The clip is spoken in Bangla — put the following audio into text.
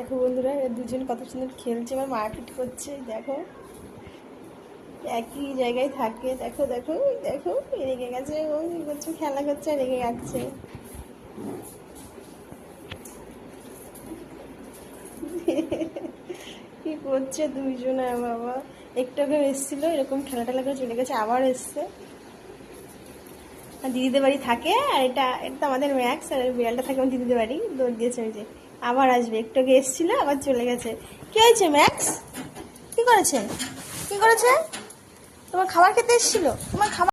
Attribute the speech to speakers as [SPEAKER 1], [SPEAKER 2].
[SPEAKER 1] দেখো বন্ধুরা, দুজন কত সুন্দর খেলছে, এবার মারপিট করছে। দেখো একই জায়গায় থাকে। দেখো দেখো দেখো, রেগে গেছে, ও কি করছে, খেলা করছে, রেগে যাচ্ছে। কি করছে দুইজনে বাবা। একটু আগে এসেছিল, এরকম খেলা টেলা করে চলে গেছে, আবার এসছে। আর দিদিদের বাড়ি থাকে, আর এটা এটা আমাদের ম্যাক্স, আর বিড়ালটা থাকে আমার দিদিদের বাড়ি, দৌড় দিয়েছে ওই যে। আবার আসবে, একটু আগে এসেছিল, আবার চলে গেছে। কি হয়েছে ম্যাক্স? কি করেছে? কি করেছে? তোমার খাবার খেতে এসেছিল? তোমার খাবার